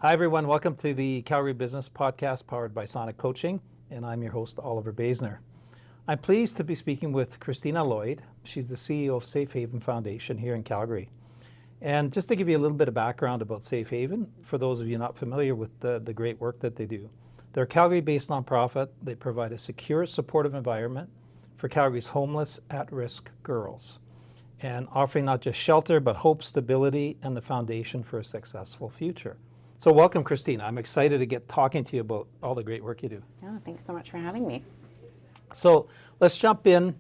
Hi, everyone. Welcome to the Calgary Business Podcast powered by Sonic Coaching, and I'm your host, Oliver Basner. I'm pleased to be speaking with Krystyna Lloyd. She's the CEO of Safe Haven Foundation here in Calgary. And just to give you a little bit of background about Safe Haven, for those of you not familiar with the great work that they do, they're a Calgary-based nonprofit. They provide a secure, supportive environment for Calgary's homeless, at-risk girls, and offering not just shelter, but hope, stability, and the foundation for a successful future. So welcome, Krystyna. I'm excited to get talking to you about all the great work you do. Oh, thanks so much for having me. So let's jump into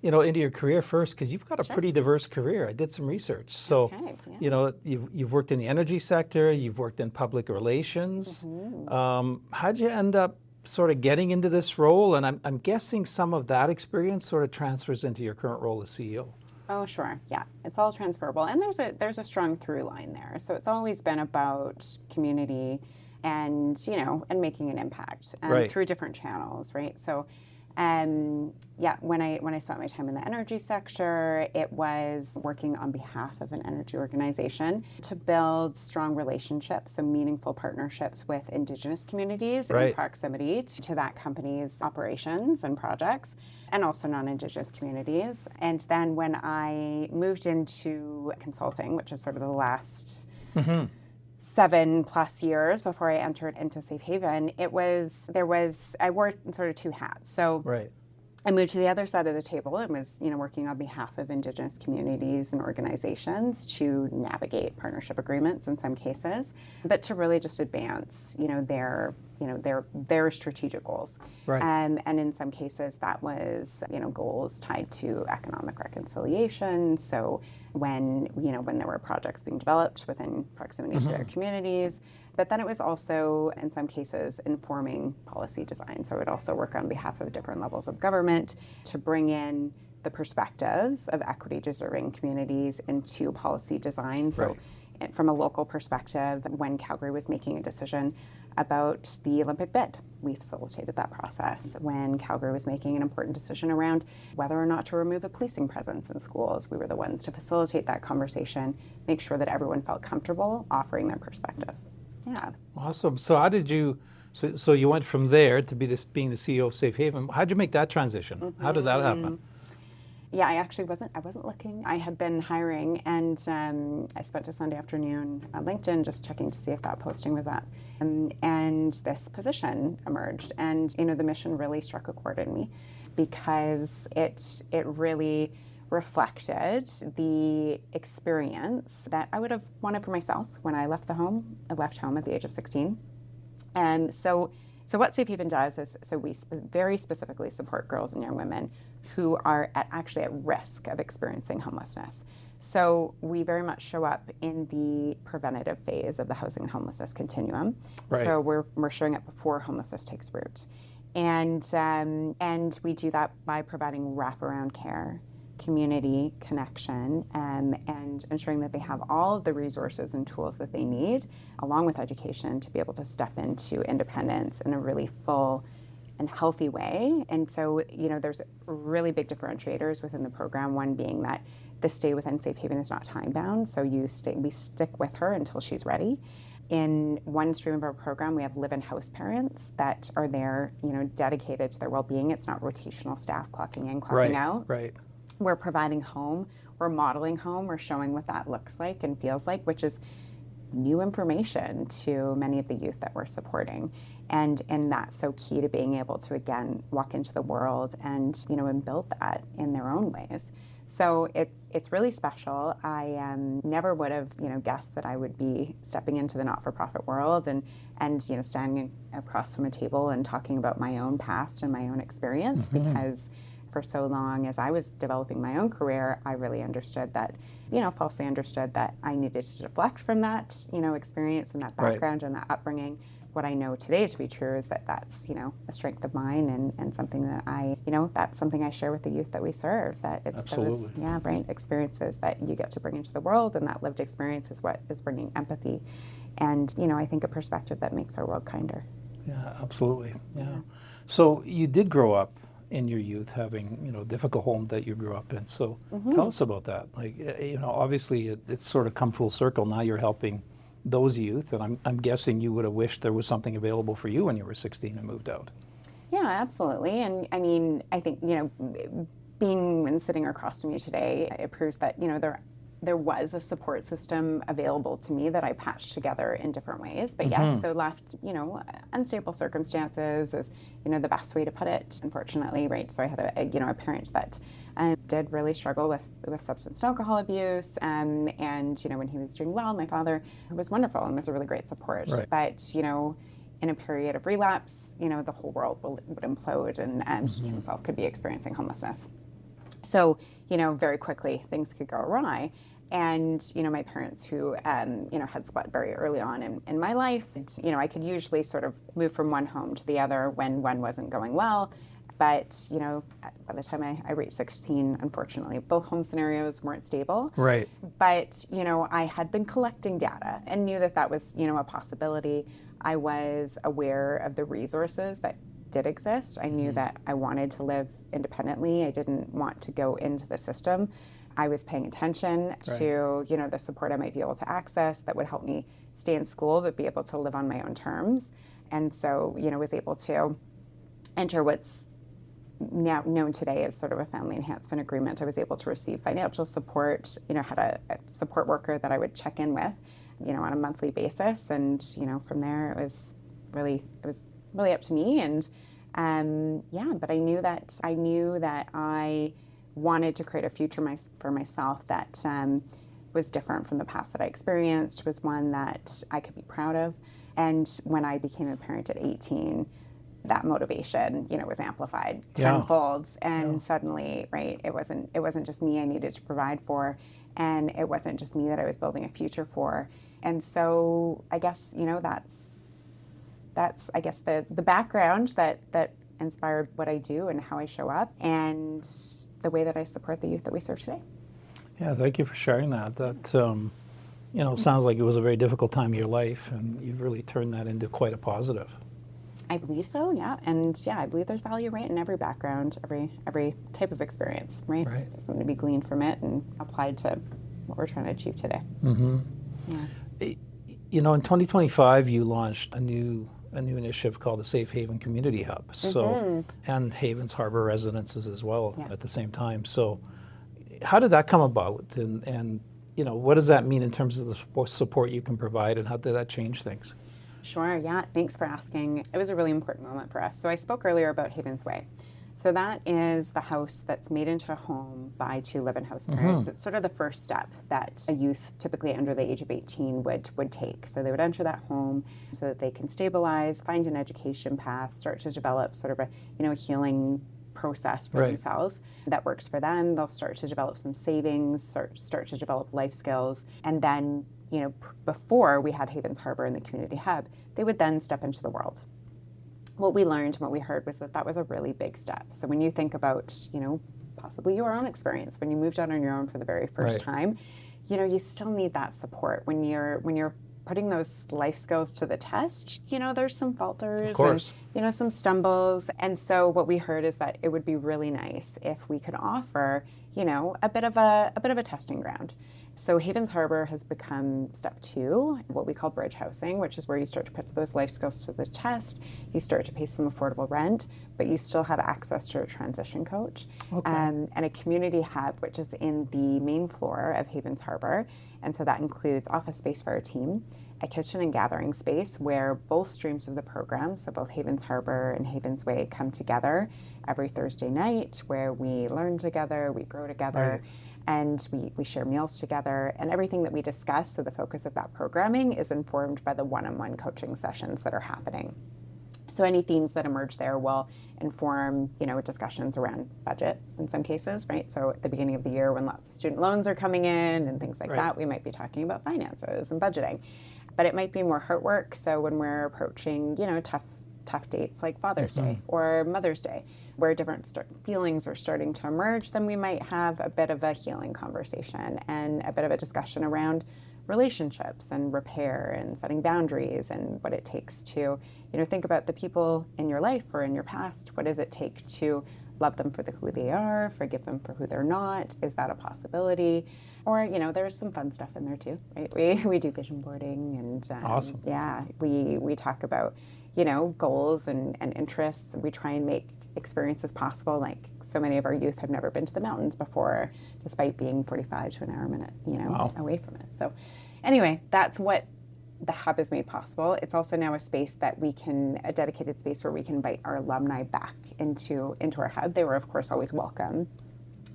your career first, because you've got a Sure. pretty diverse career. I did some research. So, Okay, yeah. you've worked in the energy sector, you've worked in public relations. How'd you end up sort of getting into this role? And I'm guessing some of that experience sort of transfers into your current role as CEO. Oh, sure. Yeah, it's all transferable, and there's a strong through line there. So it's always been about community, and and making an impact Right. through different channels, right? So, when I spent my time in the energy sector, it was working on behalf of an energy organization to build strong relationships and meaningful partnerships with Indigenous communities Right. in proximity to that company's operations and projects, and also non-Indigenous communities. And then when I moved into consulting, which is sort of the last 7+ years before I entered into Safe Haven, I wore sort of two hats. So Right. I moved to the other side of the table and was, working on behalf of Indigenous communities and organizations to navigate partnership agreements in some cases, but to really just advance, their strategic goals. Right. And in some cases that was, goals tied to economic reconciliation. So when there were projects being developed within proximity to their communities, but then it was also, in some cases, informing policy design. So I would also work on behalf of different levels of government to bring in the perspectives of equity-deserving communities into policy design. So from a local perspective, when Calgary was making a decision about the Olympic bid, we facilitated that process. When Calgary was making an important decision around whether or not to remove a policing presence in schools, we were the ones to facilitate that conversation, make sure that everyone felt comfortable offering their perspective. Yeah. Awesome. So how did you? So you went from there to being the CEO of Safe Haven. How'd you make that transition? How did that happen? Yeah, I wasn't looking. I had been hiring, and I spent a Sunday afternoon on LinkedIn just checking to see if that posting was up. And this position emerged, and the mission really struck a chord in me, because it really reflected the experience that I would have wanted for myself when I left home. I left home at the age of 16. And so what Safe Haven does is, we very specifically support girls and young women who are actually at risk of experiencing homelessness. So we very much show up in the preventative phase of the housing and homelessness continuum. Right. So we're showing up before homelessness takes root. And we do that by providing wraparound care, community connection, and ensuring that they have all of the resources and tools that they need, along with education, to be able to step into independence in a really full and healthy way. And so, there's really big differentiators within the program. One being that the stay within Safe Haven is not time bound, so we stick with her until she's ready. In one stream of our program, we have live-in house parents that are there, dedicated to their well-being. It's not rotational staff clocking in, clocking out. Right. We're providing home, we're modeling home, we're showing what that looks like and feels like, which is new information to many of the youth that we're supporting. And that's so key to being able to, again, walk into the world and, and build that in their own ways. So it's really special. I never would have, guessed that I would be stepping into the not-for-profit world and standing across from a table and talking about my own past and my own experience, because for so long as I was developing my own career, I really understood that, falsely understood that I needed to deflect from that, experience and that background and that upbringing. What I know today to be true is that that's, a strength of mine and something that that's something I share with the youth that we serve, that it's Absolutely. those, experiences that you get to bring into the world, and that lived experience is what is bringing empathy and, I think a perspective that makes our world kinder. Yeah, absolutely. Yeah. So you did grow up in your youth having, a difficult home that you grew up in. So tell us about that. Like, obviously it's sort of come full circle. Now you're helping those youth, and I'm guessing you would have wished there was something available for you when you were 16 and moved out. Yeah, absolutely. And I mean, I think, being and sitting across from you today, it proves that, there was a support system available to me that I patched together in different ways. But yes, so left, unstable circumstances is, the best way to put it, unfortunately, right? So I had a parent that did really struggle with substance and alcohol abuse. And, when he was doing well, my father was wonderful and was a really great support. Right. But, in a period of relapse, the whole world would implode and he himself could be experiencing homelessness. So, very quickly things could go awry. And, my parents who, had split very early on in my life, I could usually sort of move from one home to the other when one wasn't going well. But, by the time I reached 16, unfortunately, both home scenarios weren't stable. Right. But, I had been collecting data and knew that was, a possibility. I was aware of the resources that did exist. I knew that I wanted to live independently. I didn't want to go into the system. I was paying attention to, the support I might be able to access that would help me stay in school but be able to live on my own terms. And so, was able to enter what's now known today as sort of a family enhancement agreement. I was able to receive financial support, had a support worker that I would check in with, on a monthly basis. And, from there it was really up to me. And but I knew that I wanted to create a future for myself that was different from the past that I experienced, was one that I could be proud of. And when I became a parent at 18, that motivation, was amplified tenfold. And suddenly, right, it wasn't just me I needed to provide for, and it wasn't just me that I was building a future for. And so I guess, that's I guess the background that inspired what I do and how I show up and the way that I support the youth that we serve today. Yeah, thank you for sharing that. That sounds like it was a very difficult time of your life, and you've really turned that into quite a positive. I believe so, yeah. And I believe there's value, right, in every background, every type of experience, right? There's something to be gleaned from it and applied to what we're trying to achieve today. Yeah. In 2025, you launched a new initiative called the Safe Haven Community Hub. So, and Havens Harbor Residences as well at the same time. So, how did that come about? And what does that mean in terms of the support you can provide, and how did that change things? Sure, yeah. Thanks for asking. It was a really important moment for us. So I spoke earlier about Havens Way. So that is the house that's made into a home by two live-in house parents. It's sort of the first step that a youth, typically under the age of 18, would take. So they would enter that home so that they can stabilize, find an education path, start to develop sort of a healing process for themselves that works for them. They'll start to develop some savings, start to develop life skills, and then before we had Havens Harbor and the Community Hub, they would then step into the world. What we learned and what we heard was that was a really big step. So when you think about, possibly your own experience, when you moved out on your own for the very first time, you still need that support. When you're putting those life skills to the test, there's some falters and, some stumbles. And so what we heard is that it would be really nice if we could offer, a bit of a testing ground. So Havens Harbor has become step 2, what we call bridge housing, which is where you start to put those life skills to the test. You start to pay some affordable rent, but you still have access to a transition coach. And a community hub, which is in the main floor of Havens Harbor. And so that includes office space for our team, a kitchen and gathering space where both streams of the program, so both Havens Harbor and Havens Way, come together every Thursday night, where we learn together, we grow together. And we share meals together, and everything that we discuss, so the focus of that programming is informed by the one-on-one coaching sessions that are happening. So any themes that emerge there will inform, discussions around budget in some cases, right? So at the beginning of the year, when lots of student loans are coming in and things like that, we might be talking about finances and budgeting. But it might be more heart work. So when we're approaching, tough dates like Father's Day or Mother's Day, where different feelings are starting to emerge, then we might have a bit of a healing conversation and a bit of a discussion around relationships and repair and setting boundaries and what it takes to, think about the people in your life or in your past. What does it take to love them for who they are, forgive them for who they're not? Is that a possibility? Or, there's some fun stuff in there too, right? We do vision boarding and Awesome. yeah, we talk about, goals and interests. We try and make experiences possible. Like so many of our youth have never been to the mountains before, despite being 45 to an hour a minute, Wow. away from it. So anyway, that's what the hub has made possible. It's also now a space that a dedicated space where we can invite our alumni back into our hub. They were, of course, always welcome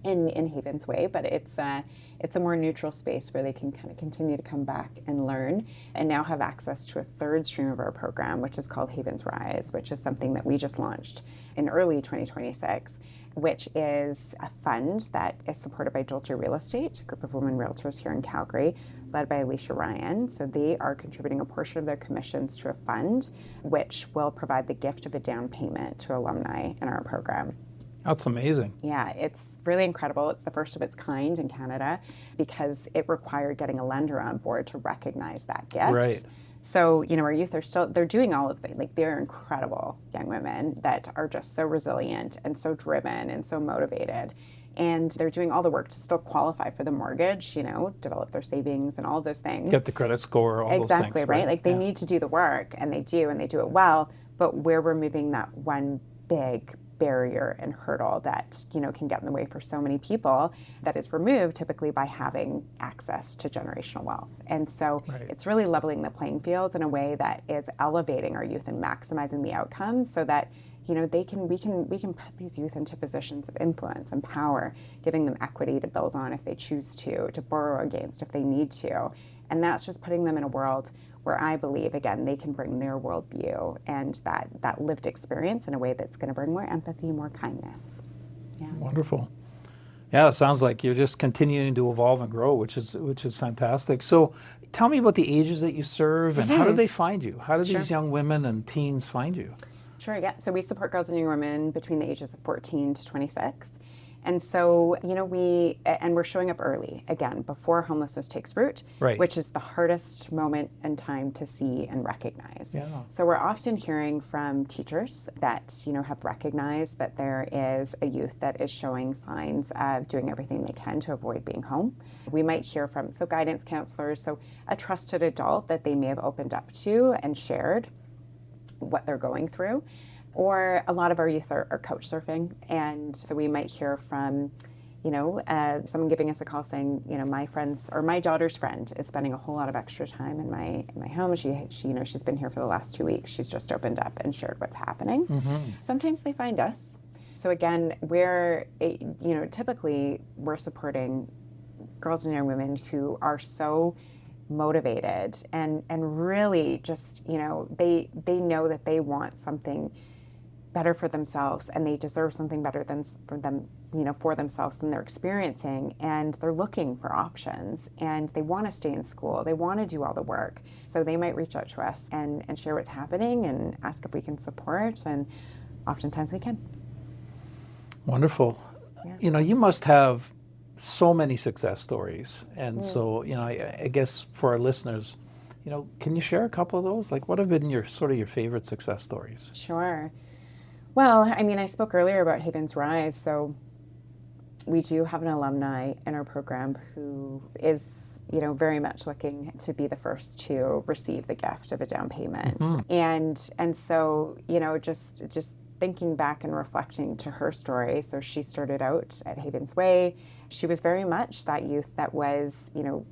in Havens Way, but it's a more neutral space where they can kind of continue to come back and learn, and now have access to a third stream of our program, which is called Havens Rise, which is something that we just launched in early 2026, which is a fund that is supported by Jolter Real Estate, a group of women realtors here in Calgary, led by Alicia Ryan. So they are contributing a portion of their commissions to a fund, which will provide the gift of a down payment to alumni in our program. That's amazing. Yeah, it's really incredible. It's the first of its kind in Canada because it required getting a lender on board to recognize that gift. Right. So, our youth they're doing all of the, they're incredible young women that are just so resilient and so driven and so motivated. And they're doing all the work to still qualify for the mortgage, develop their savings and all of those things. Get the credit score, all those things. Exactly, right? Like they need to do the work, and they do it well. But we're removing that one big barrier and hurdle that can get in the way for so many people, that is removed typically by having access to generational wealth. And so It's really leveling the playing field in a way that is elevating our youth and maximizing the outcomes, so that we can put these youth into positions of influence and power, giving them equity to build on if they choose to borrow against if they need to. And that's just putting them in a world where I believe, again, they can bring their worldview and that lived experience in a way that's going to bring more empathy, more kindness. Yeah. Wonderful. Yeah, it sounds like you're just continuing to evolve and grow, which is fantastic. So tell me about the ages that you serve, and how do they find you? How do these young women and teens find you? Sure, yeah. So we support girls and young women between the ages of 14 to 26. And so, we're showing up early, again, before homelessness takes root, which is the hardest moment and time to see and recognize. Yeah. So we're often hearing from teachers that, have recognized that there is a youth that is showing signs of doing everything they can to avoid being home. We might hear from, guidance counselors, so a trusted adult that they may have opened up to and shared what they're going through. Or a lot of our youth are couch surfing, and so we might hear from, someone giving us a call saying, my friend's or my daughter's friend is spending a whole lot of extra time in my home. She's been here for the last 2 weeks. She's just opened up and shared what's happening. Mm-hmm. Sometimes they find us. So again, typically we're supporting girls and young women who are so motivated and really just, they know that they want something better for themselves, and they deserve something better for themselves than they're experiencing, and they're looking for options, and they want to stay in school, they want to do all the work. So they might reach out to us and share what's happening and ask if we can support, and oftentimes we can. Wonderful. Yeah. You must have so many success stories, and so I guess for our listeners, can you share a couple of those? Like, what have been your favorite success stories? Sure. Well, I spoke earlier about Havens Rise, so we do have an alumni in our program who is, very much looking to be the first to receive the gift of a down payment. Mm-hmm. And so, just thinking back and reflecting to her story, so she started out at Havens Way. She was very much that youth that was,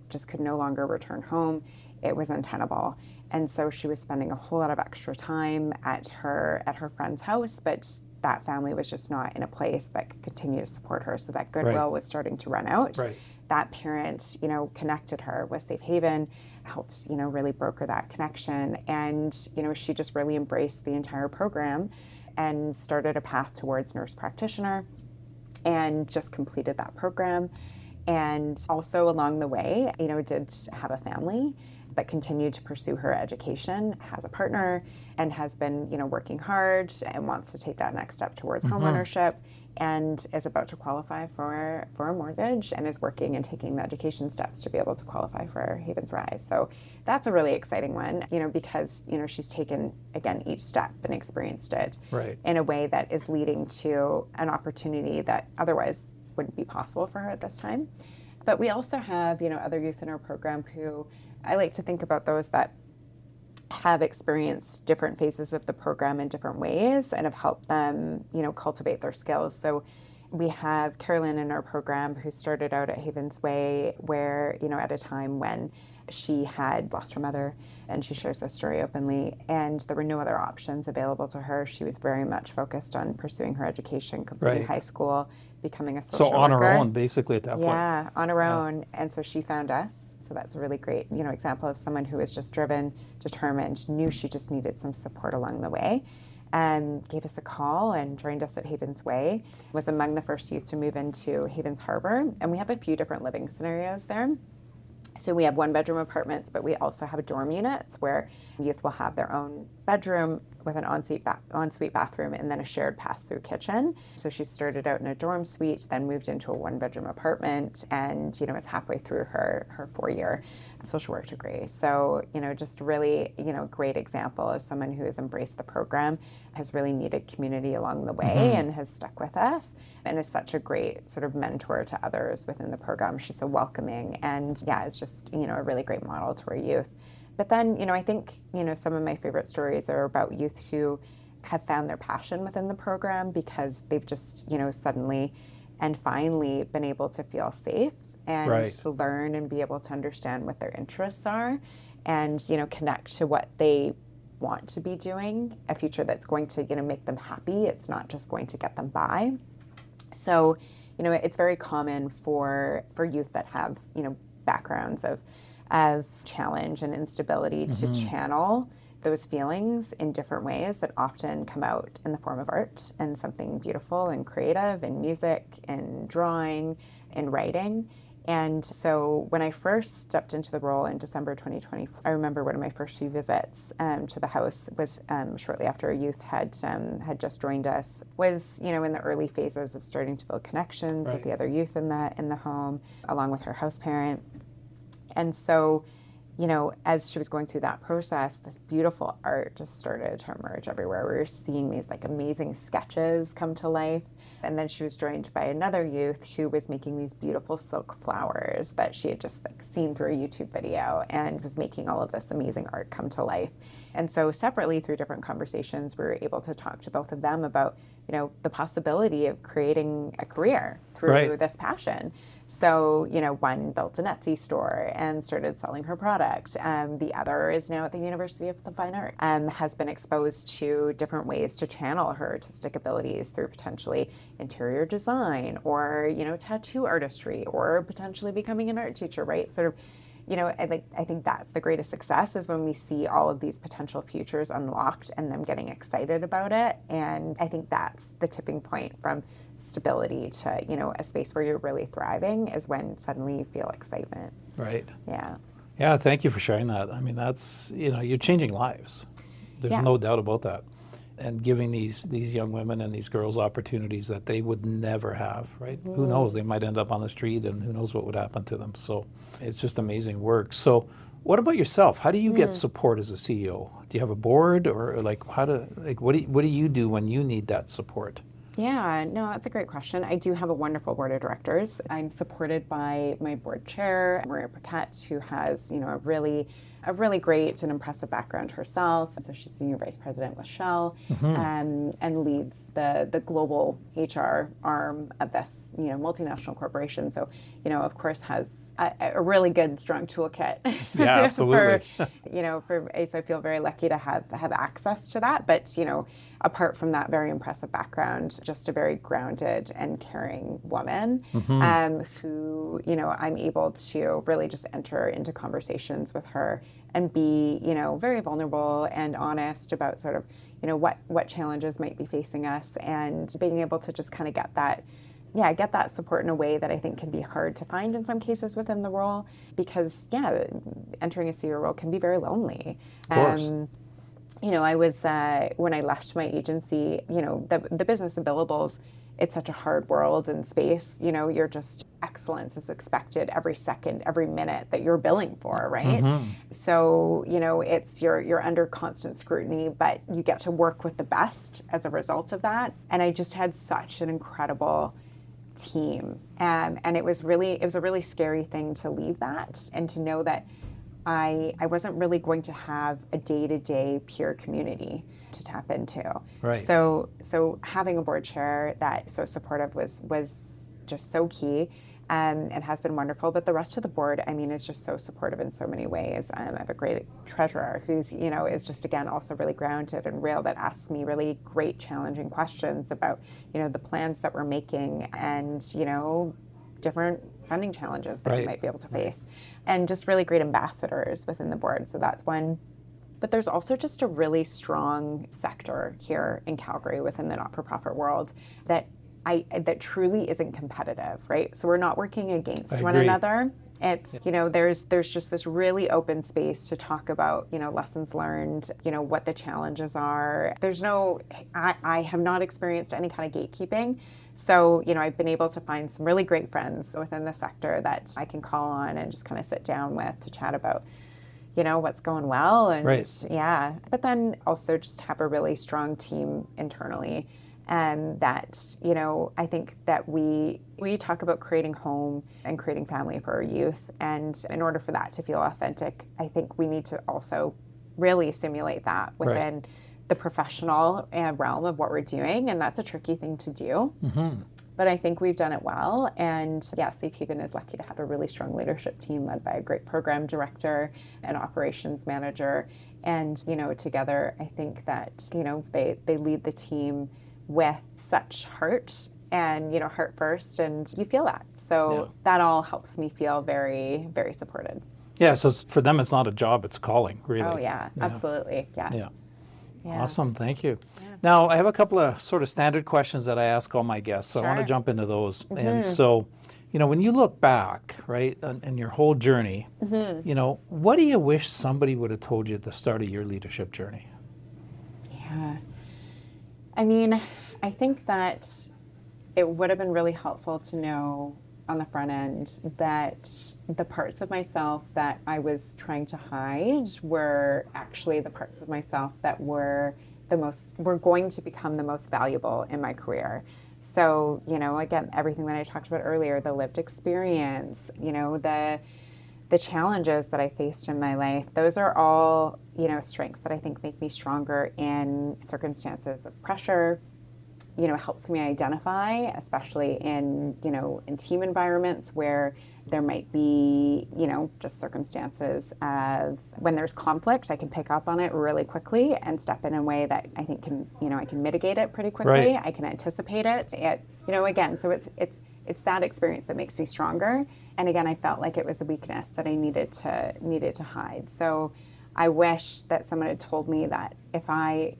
just could no longer return home. It was untenable. And so she was spending a whole lot of extra time at her friend's house, but that family was just not in a place that could continue to support her. So that goodwill was starting to run out. Right. That parent, connected her with Safe Haven, helped, really broker that connection. And, she just really embraced the entire program and started a path towards nurse practitioner and just completed that program. And also along the way, did have a family but continued to pursue her education, has a partner, and has been, working hard and wants to take that next step towards homeownership, and is about to qualify for a mortgage and is working and taking the education steps to be able to qualify for Havens Rise. So that's a really exciting one, because, she's taken, again, each step and experienced it in a way that is leading to an opportunity that otherwise wouldn't be possible for her at this time. But we also have, other youth in our program who I like to think about those that have experienced different phases of the program in different ways and have helped them, cultivate their skills. So we have Carolyn in our program who started out at Havens Way where, at a time when she had lost her mother, and she shares this story openly, and there were no other options available to her. She was very much focused on pursuing her education, completing high school, becoming a social worker. So on her own, basically, at that point. Yeah, on her own. And so she found us. So that's a really great, example of someone who was just driven, determined, knew she just needed some support along the way, and gave us a call and joined us at Havens Way, was among the first youth to move into Havens Harbor. And we have a few different living scenarios there. So we have 1-bedroom apartments, but we also have dorm units where youth will have their own bedroom with an ensuite bathroom and then a shared pass-through kitchen. So she started out in a dorm suite, then moved into a 1-bedroom apartment, and is halfway through her 4-year social work degree. So just really great example of someone who has embraced the program, has really needed community along the way, and has stuck with us, and is such a great sort of mentor to others within the program. She's so welcoming, and it's just a really great model to our youth. But then, I think, some of my favorite stories are about youth who have found their passion within the program because they've just, suddenly and finally been able to feel safe and to learn and be able to understand what their interests are and, connect to what they want to be doing, a future that's going to, make them happy. It's not just going to get them by. So, it's very common for youth that have, backgrounds of challenge and instability to channel those feelings in different ways that often come out in the form of art and something beautiful and creative and music and drawing and writing. And so when I first stepped into the role in December 2020, I remember one of my first few visits to the house was shortly after a youth had just joined us, was, in the early phases of starting to build connections with the other youth in the home, along with her house parent. And so, as she was going through that process, this beautiful art just started to emerge everywhere. We were seeing these amazing sketches come to life. And then she was joined by another youth who was making these beautiful silk flowers that she had just seen through a YouTube video and was making all of this amazing art come to life. And so separately through different conversations, we were able to talk to both of them about, the possibility of creating a career through this passion. So, one built an Etsy store and started selling her product. The other is now at the University of the Fine Arts, has been exposed to different ways to channel her artistic abilities through potentially interior design or, tattoo artistry or potentially becoming an art teacher, right? Sort of, I think that's the greatest success is when we see all of these potential futures unlocked and them getting excited about it. And I think that's the tipping point from stability to, a space where you're really thriving is when suddenly you feel excitement. Right. Yeah. Yeah, thank you for sharing that. I mean, that's, you're changing lives. There's no doubt about that. And giving these young women and these girls opportunities that they would never have, right? Who knows? They might end up on the street and who knows what would happen to them. So it's just amazing work. So what about yourself? How do you get support as a CEO? Do you have a board or what do you do when you need that support? Yeah, no, that's a great question. I do have a wonderful board of directors. I'm supported by my board chair, Maria Paquette, who has, a really great and impressive background herself. So she's senior vice president with Shell, and leads the global HR arm of this, multinational corporation. So, of course, has a really good, strong toolkit. Yeah, absolutely. So I feel very lucky to have access to that. But, apart from that very impressive background, just a very grounded and caring woman who, I'm able to really just enter into conversations with her and be, very vulnerable and honest about sort of, what challenges might be facing us and being able to just kind of get that yeah, get that support in a way that I think can be hard to find in some cases within the role, because yeah, entering a CEO role can be very lonely. Of course. I was, when I left my agency, the business of billables, it's such a hard world and space. You're just, excellence is expected every second, every minute that you're billing for, right? So, you're under constant scrutiny, but you get to work with the best as a result of that. And I just had such an incredible team. And it was a really scary thing to leave that and to know that I wasn't really going to have a day-to-day peer community to tap into. Right. So having a board chair that's so supportive was just so key. It has been wonderful, but the rest of the board, is just so supportive in so many ways. I have a great treasurer who's, is just, again, also really grounded and real, that asks me really great, challenging questions about, the plans that we're making and, different funding challenges that you might be able to face. And just really great ambassadors within the board. So that's one. But there's also just a really strong sector here in Calgary within the not-for-profit world that truly isn't competitive, right? So we're not working against one another. It's, there's just this really open space to talk about, lessons learned, what the challenges are. I have not experienced any kind of gatekeeping. So, I've been able to find some really great friends within the sector that I can call on and just kind of sit down with to chat about, what's going well. And yeah, but then also just have a really strong team internally. And that, I think that we talk about creating home and creating family for our youth. And in order for that to feel authentic, I think we need to also really simulate that within the professional realm of what we're doing. And that's a tricky thing to do. But I think we've done it well. And yeah, Safe Haven is lucky to have a really strong leadership team led by a great program director and operations manager. And, together, I think that, they lead the team with such heart and, heart first, and you feel that. So that all helps me feel very, very supported. Yeah, so for them, it's not a job, it's calling, really. Oh, yeah. Absolutely. Yeah. Awesome, thank you. Yeah. Now, I have a couple of sort of standard questions that I ask all my guests, so I want to jump into those. And so, when you look back, right, and your whole journey, what do you wish somebody would have told you at the start of your leadership journey? Yeah. I think that it would have been really helpful to know on the front end that the parts of myself that I was trying to hide were actually the parts of myself that were going to become the most valuable in my career. So, again, everything that I talked about earlier, the lived experience, the challenges that I faced in my life, those are all, strengths that I think make me stronger in circumstances of pressure. Helps me identify, especially in team environments where there might be, just circumstances of when there's conflict, I can pick up on it really quickly and step in a way that I think I can mitigate it pretty quickly. I can anticipate it. It's, again, so it's that experience that makes me stronger. And again, I felt like it was a weakness that I needed to hide. So I wish that someone had told me that if I,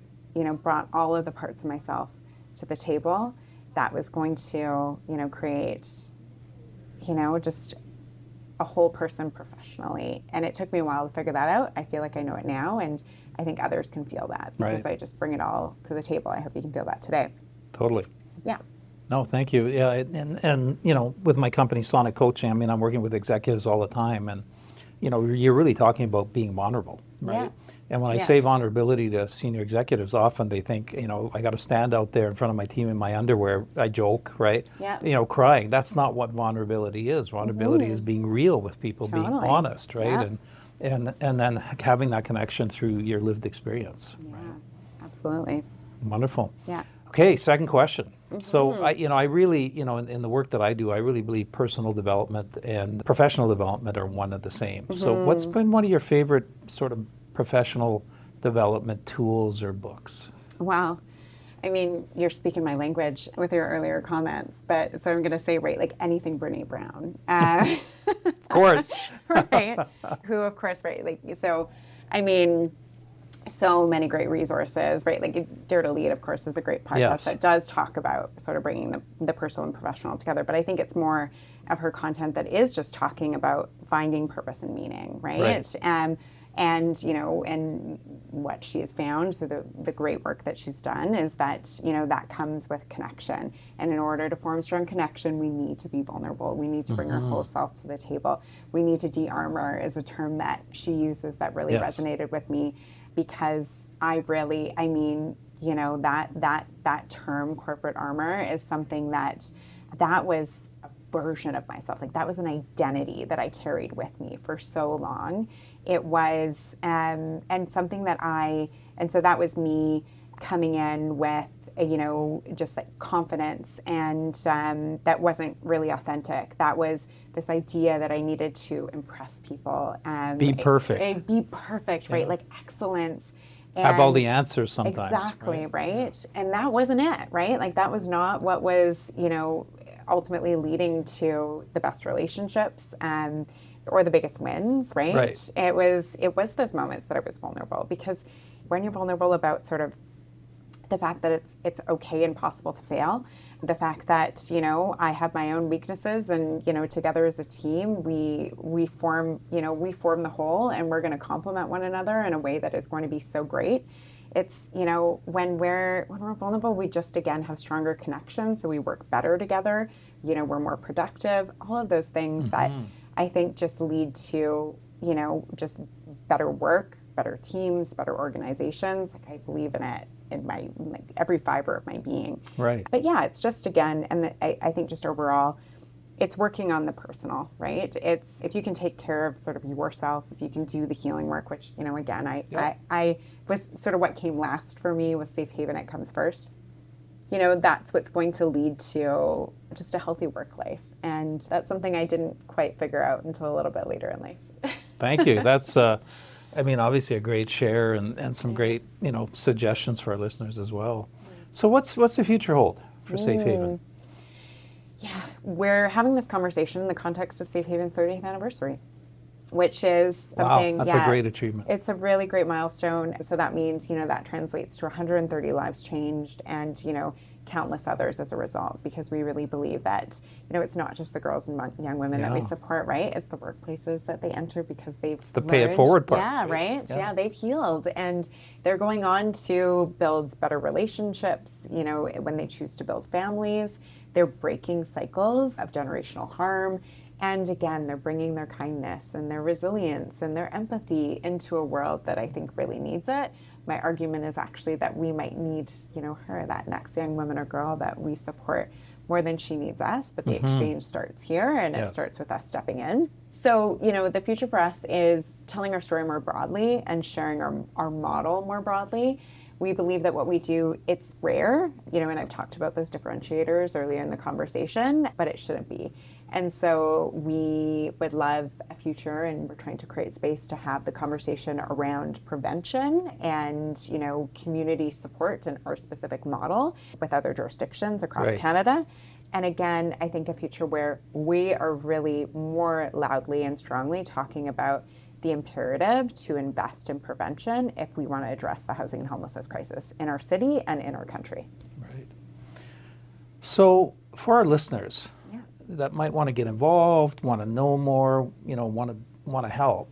brought all of the parts of myself to the table, that was going to, create, just a whole person professionally. And it took me a while to figure that out. I feel like I know it now, and I think others can feel that because I just bring it all to the table. I hope you can feel that today. Totally. Yeah. No, thank you. Yeah, and with my company, Sonic Coaching, I'm working with executives all the time, and you're really talking about being vulnerable, right? Yeah. And when I say vulnerability to senior executives, often they think, I got to stand out there in front of my team in my underwear. I joke, right? Yeah. Crying. That's not what vulnerability is. Vulnerability is being real with people, being honest, right? Yeah. And then having that connection through your lived experience. Yeah, right? Absolutely. Wonderful. Yeah. Okay, second question. So I really, in the work that I do, I really believe personal development and professional development are one and the same. So what's been one of your favorite sort of professional development tools or books? Wow. You're speaking my language with your earlier comments, but so I'm going to say, like anything Brene Brown. Of course. Right. Who, of course, right. So, so many great resources, right? Like Dare to Lead, of course, is a great podcast Yes. that does talk about sort of bringing the personal and professional together. But I think it's more of her content that is just talking about finding purpose and meaning, right? Right. And you know, and what she has found through the great work that she's done is that, you know, that comes with connection. And in order to form strong connection, we need to be vulnerable. We need to bring our whole self to the table. We need to de-armor is a term that she uses that really Yes. resonated with me, because I mean, you know, that term corporate armor is something that was a version of myself. Like that was an identity that I carried with me for so long. It was, and something that and so that was me coming in with, you know, just like confidence, and that wasn't really authentic. That was this idea that I needed to impress people. Be perfect. Be perfect, right? Like excellence. Have all the And answers sometimes. Exactly, right? And that wasn't it, right? Like that was not what was, you know, ultimately leading to the best relationships or the biggest wins, right? Right. It was those moments that I was vulnerable, because when you're vulnerable about sort of the fact that it's okay and possible to fail, the fact that, you know, I have my own weaknesses, and, you know, together as a team, we form the whole, and we're going to complement one another in a way that is going to be so great. It's, you know, when we're vulnerable, we just again have stronger connections, so we work better together. You know, we're more productive. All of those things that I think just lead to, you know, just better work, better teams, better organizations. Like I believe in it in my every fiber of my being. Right. But yeah, it's just again, and I think just overall, it's working on the personal, right? It's if you can take care of sort of yourself, if you can do the healing work, which, you know, again, I was sort of what came last for me with Safe Haven. It comes first. You know, that's what's going to lead to just a healthy work life. And that's something I didn't quite figure out until a little bit later in life. Thank you. That's, I mean, obviously a great share, and some great, you know, suggestions for our listeners as well. So what's the future hold for Safe Haven? Yeah, we're having this conversation in the context of Safe Haven's 30th anniversary, which is something. Wow, that's a great achievement. It's a really great milestone. So that means, you know, that translates to 130 lives changed, and, you know, countless others as a result, because we really believe that, you know, it's not just the girls and young women that we support, right? It's the workplaces that they enter, because they've It's the pay it forward part. Yeah, right? Yeah, they've healed, and they're going on to build better relationships, you know, when they choose to build families. They're breaking cycles of generational harm. And again, they're bringing their kindness and their resilience and their empathy into a world that I think really needs it. My argument is actually that we might need, you know, her, that next young woman or girl that we support more than she needs us. But the exchange starts here, and it starts with us stepping in. So, you know, the future for us is telling our story more broadly and sharing our model more broadly. We believe that what we do, it's rare, you know, and I've talked about those differentiators earlier in the conversation, but it shouldn't be. And so we would love a future, and we're trying to create space to have the conversation around prevention and, you know, community support and our specific model with other jurisdictions across Canada. And again, I think a future where we are really more loudly and strongly talking about the imperative to invest in prevention if we want to address the housing and homelessness crisis in our city and in our country. Right. So for our listeners that might want to get involved, want to know more, you know, want to help,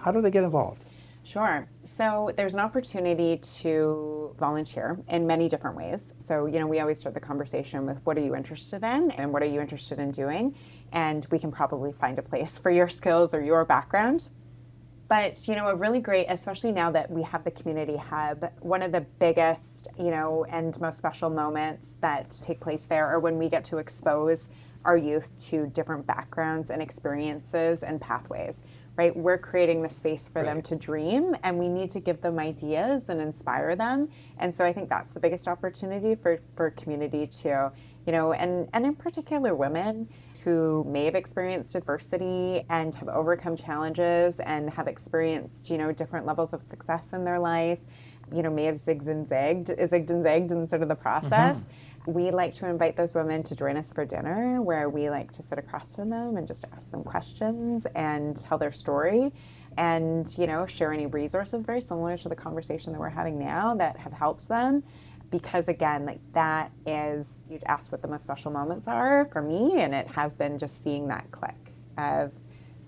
how do they get involved? Sure. So there's an opportunity to volunteer in many different ways. So, you know, we always start the conversation with what are you interested in and what are you interested in doing? And we can probably find a place for your skills or your background. But, you know, a really great, especially now that we have the community hub, one of the biggest, you know, and most special moments that take place there are when we get to expose our youth to different backgrounds and experiences and pathways, right? We're creating the space for them to dream, and we need to give them ideas and inspire them. And so I think that's the biggest opportunity for community to, you know, and in particular women who may have experienced adversity and have overcome challenges and have experienced, you know, different levels of success in their life, you know, may have zigged and zagged in sort of the process. We like to invite those women to join us for dinner, where we like to sit across from them and just ask them questions and tell their story. and, you know, share any resources very similar to the conversation that we're having now that have helped them. Because again, like that is, you'd asked what the most special moments are for me, and it has been just seeing that click of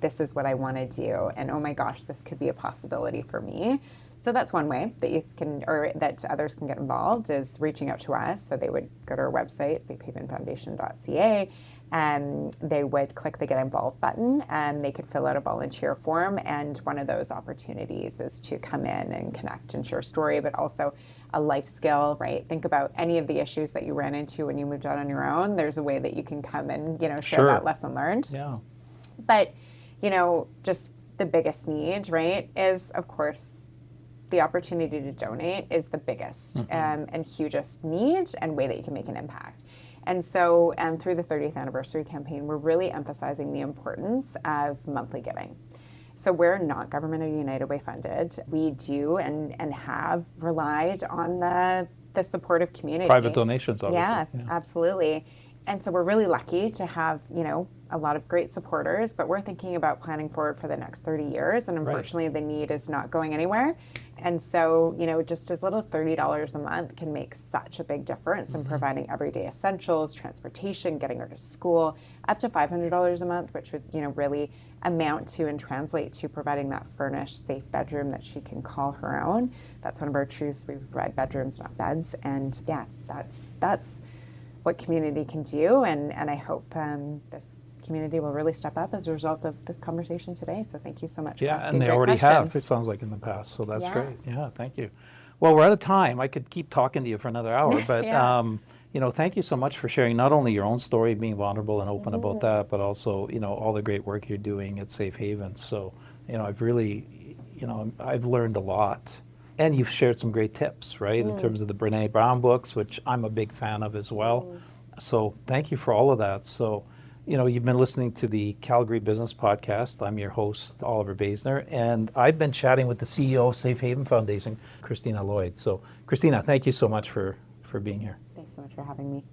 this is what I want to do, and oh my gosh, this could be a possibility for me. So that's one way that you can, or that others can get involved, is reaching out to us. So they would go to our website, safehavenfoundation.ca, and they would click the Get Involved button, and they could fill out a volunteer form. And one of those opportunities is to come in and connect and share a story, but also a life skill, right? Think about any of the issues that you ran into when you moved out on your own. There's a way that you can come and, you know, share Sure. that lesson learned. Yeah. But, you know, just the biggest need, right, is, of course, the opportunity to donate is the biggest and hugest need and way that you can make an impact. And so through the 30th anniversary campaign, we're really emphasizing the importance of monthly giving. So we're not government or United Way funded. We do and have relied on the supportive community. Private donations, obviously. Yeah, absolutely. And so we're really lucky to have, you know, a lot of great supporters, but we're thinking about planning forward for the next 30 years. And unfortunately, the need is not going anywhere. And so, you know, just as little as $30 a month can make such a big difference in providing everyday essentials, transportation, getting her to school, up to $500 a month, which would, you know, really amount to and translate to providing that furnished, safe bedroom that she can call her own. That's one of our truths. We provide bedrooms, not beds. And yeah, that's what community can do. And I hope this community will really step up as a result of this conversation today. So thank you so much for asking and they great already questions. have, it sounds like, in the past. So that's Yeah. great. Yeah, thank you. Well, we're out of time. I could keep talking to you for another hour, but you know, thank you so much for sharing not only your own story, being vulnerable and open about that, but also, you know, all the great work you're doing at Safe Haven. So, you know, I've really, you know, I've learned a lot. And you've shared some great tips, right, in terms of the Brene Brown books, which I'm a big fan of as well. So thank you for all of that. So, you know, you've been listening to the Calgary Business Podcast. I'm your host, Oliver Basner, and I've been chatting with the CEO of Safe Haven Foundation, Krystyna Lloyd. So, Krystyna, thank you so much for being here. Thanks so much for having me.